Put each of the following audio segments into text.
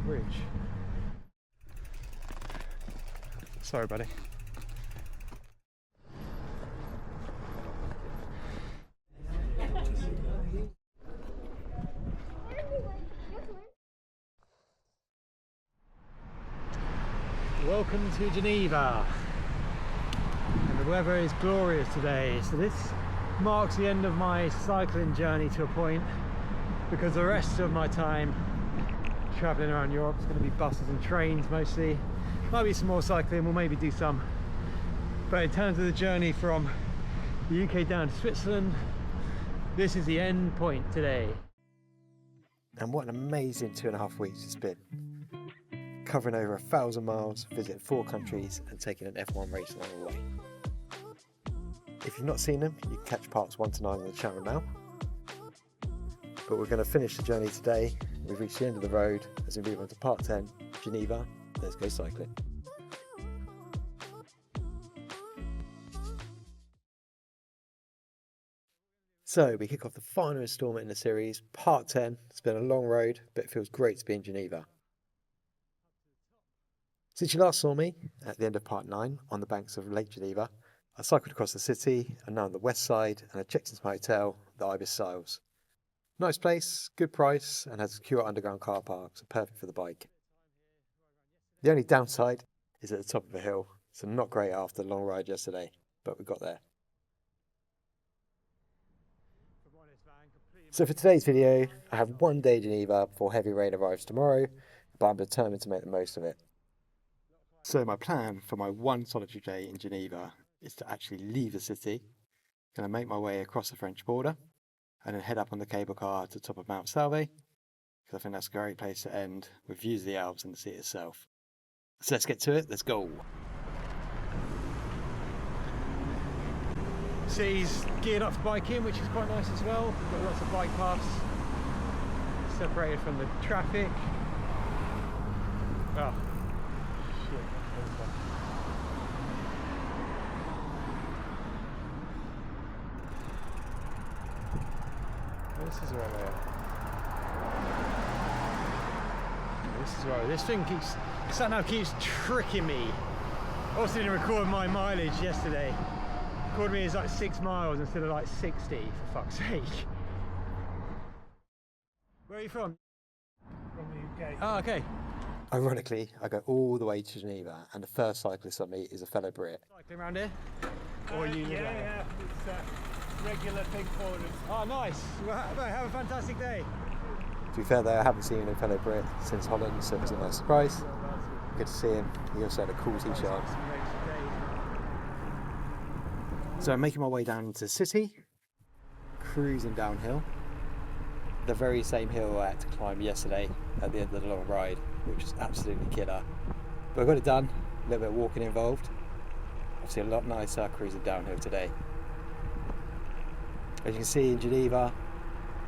bridge. Sorry, buddy. Welcome to Geneva, and the weather is glorious today, so this marks the end of my cycling journey to a point, because the rest of my time travelling around Europe is going to be buses and trains mostly. Might be some more cycling, we'll maybe do some, but in terms of the journey from the UK down to Switzerland, this is the end point today. And what an amazing 2.5 weeks it's been. Covering over 1,000 miles, visiting 4 countries and taking an F1 race along the way. If you've not seen them, you can catch parts 1 to 9 on the channel now. But we're going to finish the journey today. We've reached the end of the road as we move on to part 10, Geneva. Let's go cycling. So we kick off the final instalment in the series, part 10. It's been a long road, but it feels great to be in Geneva. Since you last saw me at the end of part 9 on the banks of Lake Geneva, I cycled across the city and now on the west side, and I checked into my hotel, the Ibis Styles. Nice place, good price, and has secure underground car parks, so perfect for the bike. The only downside is at the top of a hill, so not great after the long ride yesterday, but we got there. So for today's video, I have 1 day in Geneva before heavy rain arrives tomorrow, but I'm determined to make the most of it. So my plan for my 1 solitary day in Geneva is to actually leave the city, going to make my way across the French border, and then head up on the cable car to the top of Mount Salve, because I think that's a great place to end with views of the Alps and the city itself. So let's get to it, let's go. City's geared up for biking, which is quite nice as well. Got lots of bike paths separated from the traffic. Oh. This is where we are. This is where this thing keeps, somehow keeps tricking me. Also didn't record my mileage yesterday. Recorded me as like 6 miles instead of like 60, for fuck's sake. Where are you from? From the UK. Oh, okay. Ironically, I go all the way to Geneva, and the first cyclist I meet is a fellow Brit. Cycling around here? Or you live around here? Yeah, it's a regular thing for us. Oh, nice. Well, have a fantastic day. To be fair though, I haven't seen a fellow Brit since Holland, so it was a nice surprise. Good to see him. He also had a cool t-shirt on. So I'm making my way down into the city, cruising downhill. The very same hill I had to climb yesterday at the end of the long ride, which was absolutely killer. But I got it done, a little bit of walking involved. Obviously a lot nicer cruising downhill today. As you can see in Geneva,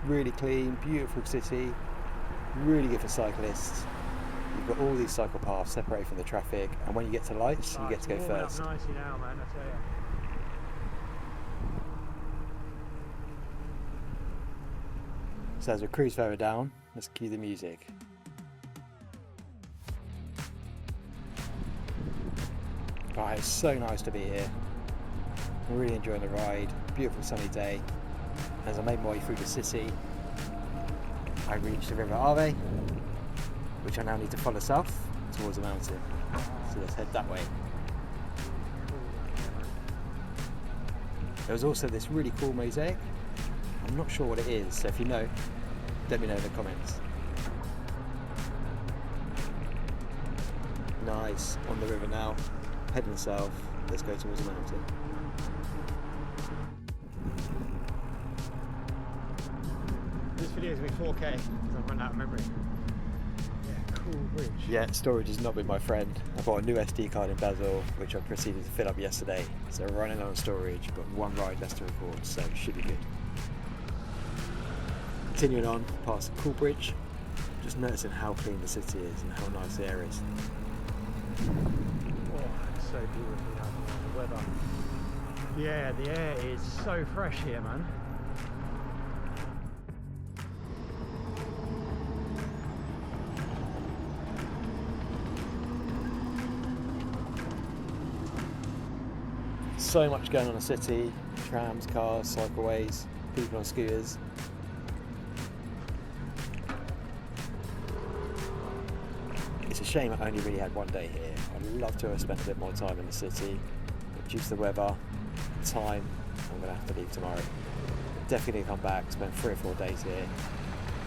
really clean, beautiful city, really good for cyclists. You've got all these cycle paths separated from the traffic, and when you get to lights, you get to go first. Up nicely now, man, I tell you. So as we cruise further down, let's cue the music. Oh, it's so nice to be here. I'm really enjoying the ride. Beautiful sunny day. As I make my way through the city, I reach the River Arve, which I now need to follow south towards the mountain. So let's head that way. There was also this really cool mosaic. I'm not sure what it is, so if you know, let me know in the comments. Nice, on the river now, heading south, let's go towards the mountain. This video is going to be 4K because I've run out of memory. Yeah, cool bridge. Yeah, storage has not been my friend. I bought a new SD card in Basel, which I proceeded to fill up yesterday. So we're running out of storage, but 1 ride less to record, so it should be good. Continuing on past the cool bridge, just noticing how clean the city is and how nice the air is. Oh, it's so beautiful now, the weather. Yeah, the air is so fresh here, man. So much going on in the city, trams, cars, cycleways, people on scooters. It's a shame I only really had one day here. I'd love to have spent a bit more time in the city, but due to the weather, time, I'm going to have to leave tomorrow. Definitely come back, spend 3 or 4 days here,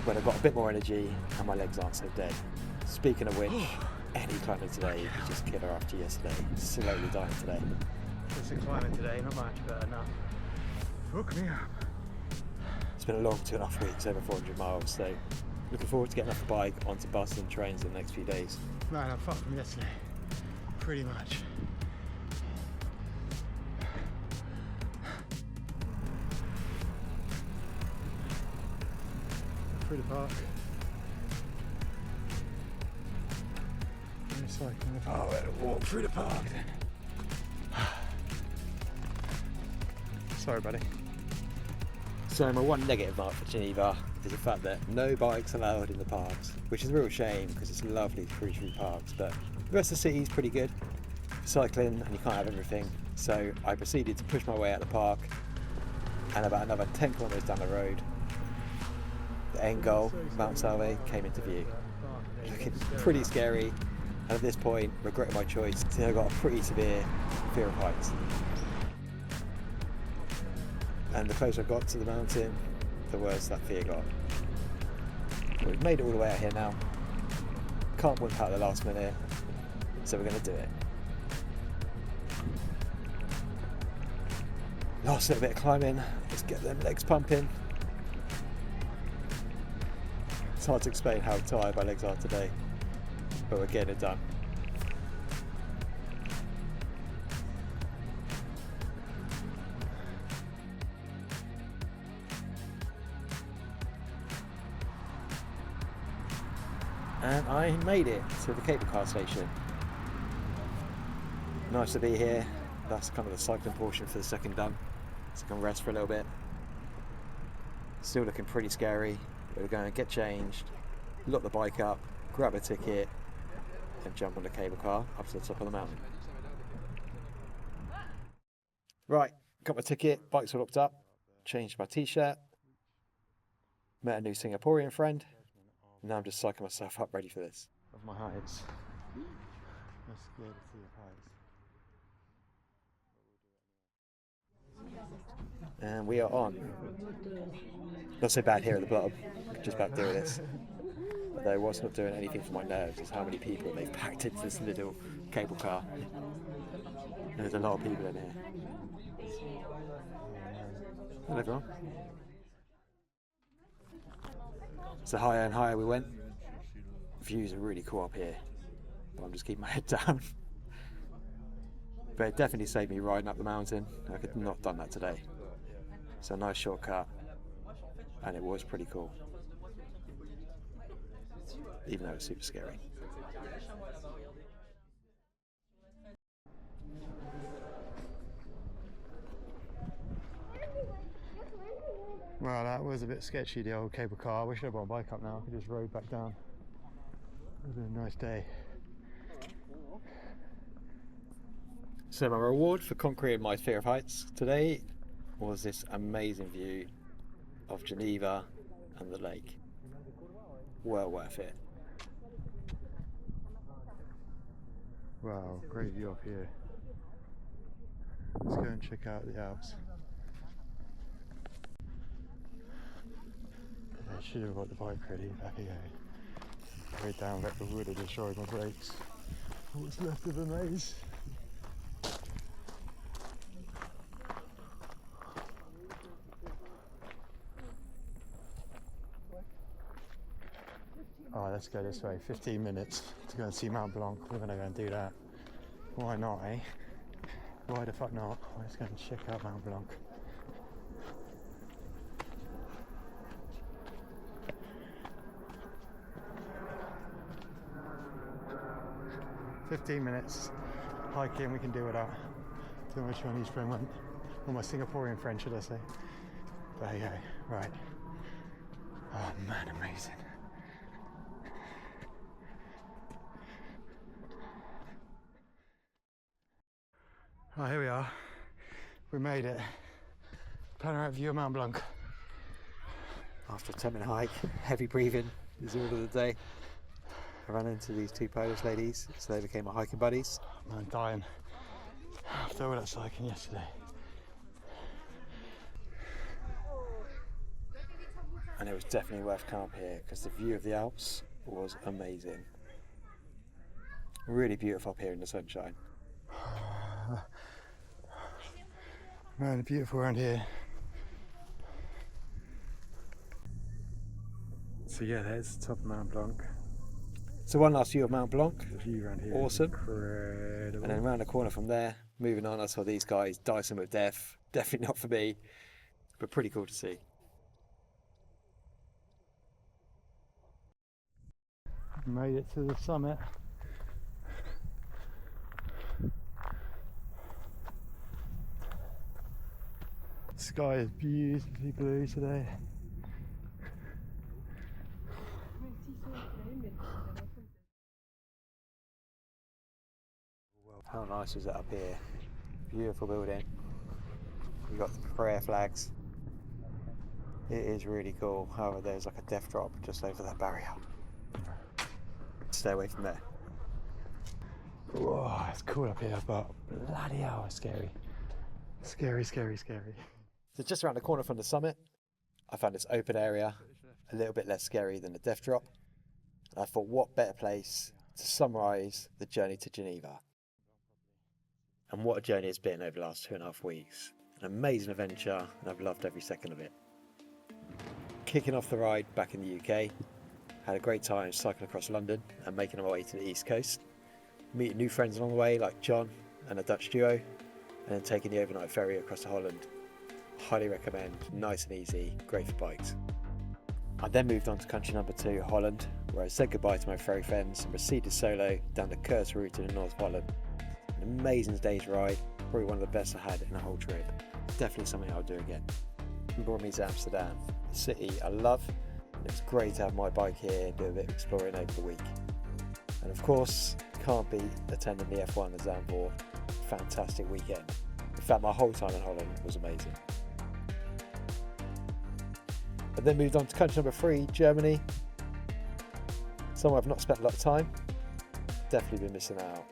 when I've got a bit more energy and my legs aren't so dead. Speaking of which, any climbing today is just killer after yesterday. Slowly dying today. Just a climbing today, not much, but enough. Hook me up. It's been a long 2.5 weeks, over 400 miles, so looking forward to getting off the bike, onto buses and trains in the next few days. Man, I'm fucked from yesterday. Pretty much. Through the park. I'm cycling the park. Oh, we'll walk through the park then. Sorry, buddy. So my one negative mark for Geneva is the fact that no bikes allowed in the parks, which is a real shame because it's lovely to cruise through parks, but the rest of the city is pretty good for cycling and you can't have everything. So I proceeded to push my way out of the park, and about another 10 kilometres down the road, the end goal, Mount Salve, came into view. Looking pretty scary, and at this point, regretting my choice, since I got a pretty severe fear of heights. And the closer I got to the mountain, the worse that fear got. But we've made it all the way out here now. Can't wimp out at the last minute, so we're going to do it. Last little bit of climbing, let's get them legs pumping. It's hard to explain how tired my legs are today, but we're getting it done. And I made it to the cable car station. Nice to be here. That's kind of the cycling portion for the second done. So I can rest for a little bit. Still looking pretty scary. We're going to get changed, lock the bike up, grab a ticket, and jump on the cable car up to the top of the mountain. Right, got my ticket, bike's all locked up, changed my t-shirt, met a new Singaporean friend. Now I'm just psyching myself up ready for this. Of my heights. I'm scared to see the heights. And we are on. Not so bad here at the bottom, just about doing this. Although what's not doing anything for my nerves is how many people they've packed into this little cable car. There's a lot of people in here. Hello everyone. So higher and higher we went. Views are really cool up here, but I'm just keeping my head down. But it definitely saved me riding up the mountain. I could not have done that today. So a nice shortcut, and it was pretty cool, even though it was super scary. Well, that was a bit sketchy, the old cable car. I wish I had brought my bike up now. I could just rode back down. It would have been a nice day. So my reward for conquering my fear of heights today was this amazing view of Geneva and the lake. Well worth it. Wow, great view up here. Let's go and check out the Alps. I should have got the bike ready back again. Way down back the wood had destroyed my brakes. What's left of the maze? Oh, let's go this way. 15 minutes to go and see Mount Blanc. We're gonna go and do that. Why not, eh? Why the fuck not? Let's go and check out Mount Blanc. "15 minutes hiking, we can do without too much Chinese friend went, or my Singaporean friend should I say. But hey, right. Oh man, amazing. Oh, here we are. We made it. Panoramic view of Mont Blanc. After a 10-minute hike, heavy breathing is the order of the day. I ran into these two Polish ladies, so they became my hiking buddies. I'm dying after all that cycling yesterday. And it was definitely worth coming up here because the view of the Alps was amazing. Really beautiful up here in the sunshine. Man, beautiful around here. So yeah, there's the top of Mont Blanc. So one last view of Mont Blanc. The view around here Awesome. is incredible. And then around the corner from there, moving on, I saw these guys dicing with death. Definitely not for me, but pretty cool to see. Made it to the summit. The sky is beautifully blue today. Well, how nice is it up here? Beautiful building. We've got the prayer flags. It is really cool. However, there's like a death drop just over that barrier. Stay away from there. Whoa, it's cool up here, but bloody hell, it's scary. Scary, scary, scary. So just around the corner from the summit, I found this open area, a little bit less scary than the death drop. And I thought, what better place to summarise the journey to Geneva. And what a journey it's been over the last 2.5 weeks. An amazing adventure, and I've loved every second of it. Kicking off the ride back in the UK, had a great time cycling across London and making our way to the East Coast. Meeting new friends along the way like John and a Dutch duo, and then taking the overnight ferry across to Holland. Highly recommend, nice and easy, great for bikes. I then moved on to country number 2, Holland, where I said goodbye to my ferry friends and proceeded solo down the Kurse route in the north of Holland. An amazing day's ride, probably one of the best I had in the whole trip. Definitely something I'll do again. It brought me to Amsterdam, a city I love, and it's great to have my bike here and do a bit of exploring over the week. And of course, can't beat attending the F1 at Zandvoort. Fantastic weekend. In fact, my whole time in Holland was amazing. I then moved on to country number 3, Germany. Somewhere I've not spent a lot of time. Definitely been missing out.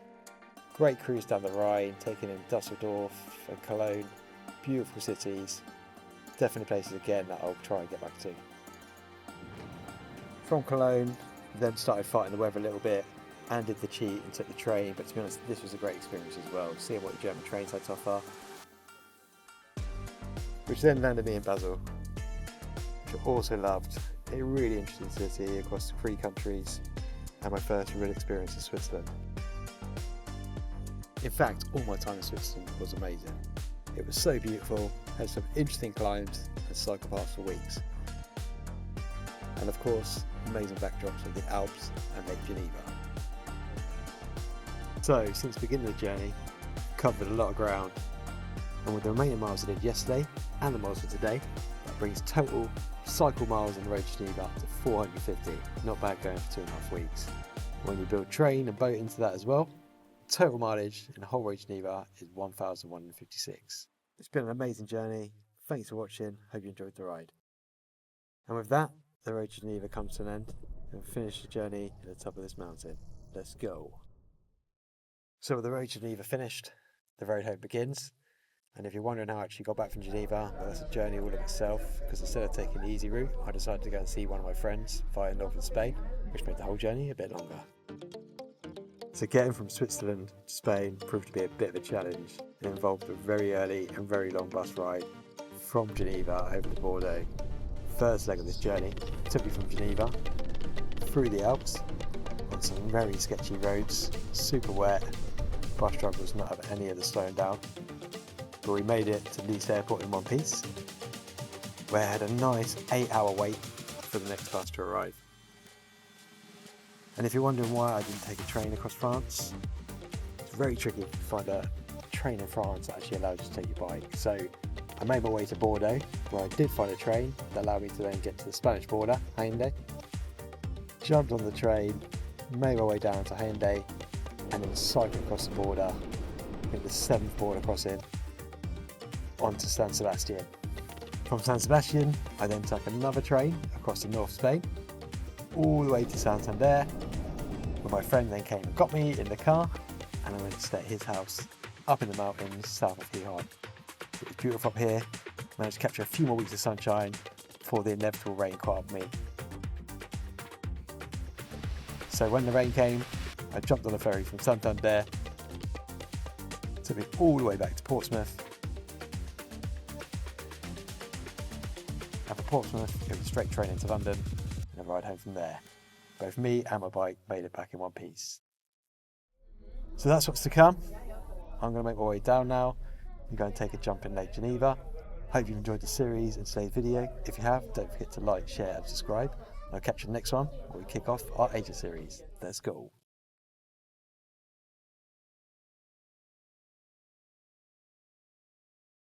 Great cruise down the Rhine, taking in Dusseldorf and Cologne. Beautiful cities. Definitely places again that I'll try and get back to. From Cologne, then started fighting the weather a little bit and did the cheat and took the train, but to be honest, this was a great experience as well, seeing what the German trains had to offer. Which then landed me in Basel, which I also loved. A really interesting city across 3 countries and my first real experience in Switzerland. In fact, all my time in Switzerland was amazing. It was so beautiful, had some interesting climbs and cycle paths for weeks. And of course, amazing backdrops of the Alps and Lake Geneva. So, since the beginning of the journey, covered a lot of ground, and with the remaining miles I did yesterday and the miles for today, that brings total cycle miles on the road to Geneva up to 450. Not bad going for 2.5 weeks. When you build train and boat into that as well, total mileage in the whole road to Geneva is 1,156. It's been an amazing journey. Thanks for watching. Hope you enjoyed the ride. And with that, the road to Geneva comes to an end, and we finish the journey at the top of this mountain. Let's go. So with the road to Geneva finished, the road home begins. And if you're wondering how I actually got back from Geneva, well, that's a journey all of itself, because instead of taking the easy route, I decided to go and see one of my friends via northern Spain, which made the whole journey a bit longer. So getting from Switzerland to Spain proved to be a bit of a challenge. It involved a very early and very long bus ride from Geneva over to Bordeaux. First leg of this journey took me from Geneva through the Alps on some very sketchy roads, super wet. Bus driver was not having any of the slowing down. But we made it to Nice airport in one piece, where I had a nice 8-hour wait for the next bus to arrive. And if you're wondering why I didn't take a train across France, it's very tricky to find a train in France that actually allows you to take your bike. So I made my way to Bordeaux, where I did find a train that allowed me to then get to the Spanish border, Haendé. Jumped on the train, made my way down to Haendé, and then cycled across the border. I think the 7th border crossing. on to San Sebastian. From San Sebastian, I then took another train across to North Spain, all the way to Santander, where my friend then came and got me in the car, and I went to stay at his house up in the mountains south of Gijón. It was beautiful up here, managed to capture a few more weeks of sunshine before the inevitable rain caught up with me. So when the rain came, I jumped on a ferry from Santander, took me all the way back to Portsmouth. And from Portsmouth, it was a straight train into London and a ride home from there. Both me and my bike made it back in one piece. So that's what's to come. I'm going to make my way down now and go and take a jump in Lake Geneva. Hope you've enjoyed the series and today's video. If you have, don't forget to like, share and subscribe. I'll catch you in the next one where we kick off our Asia series. Let's go.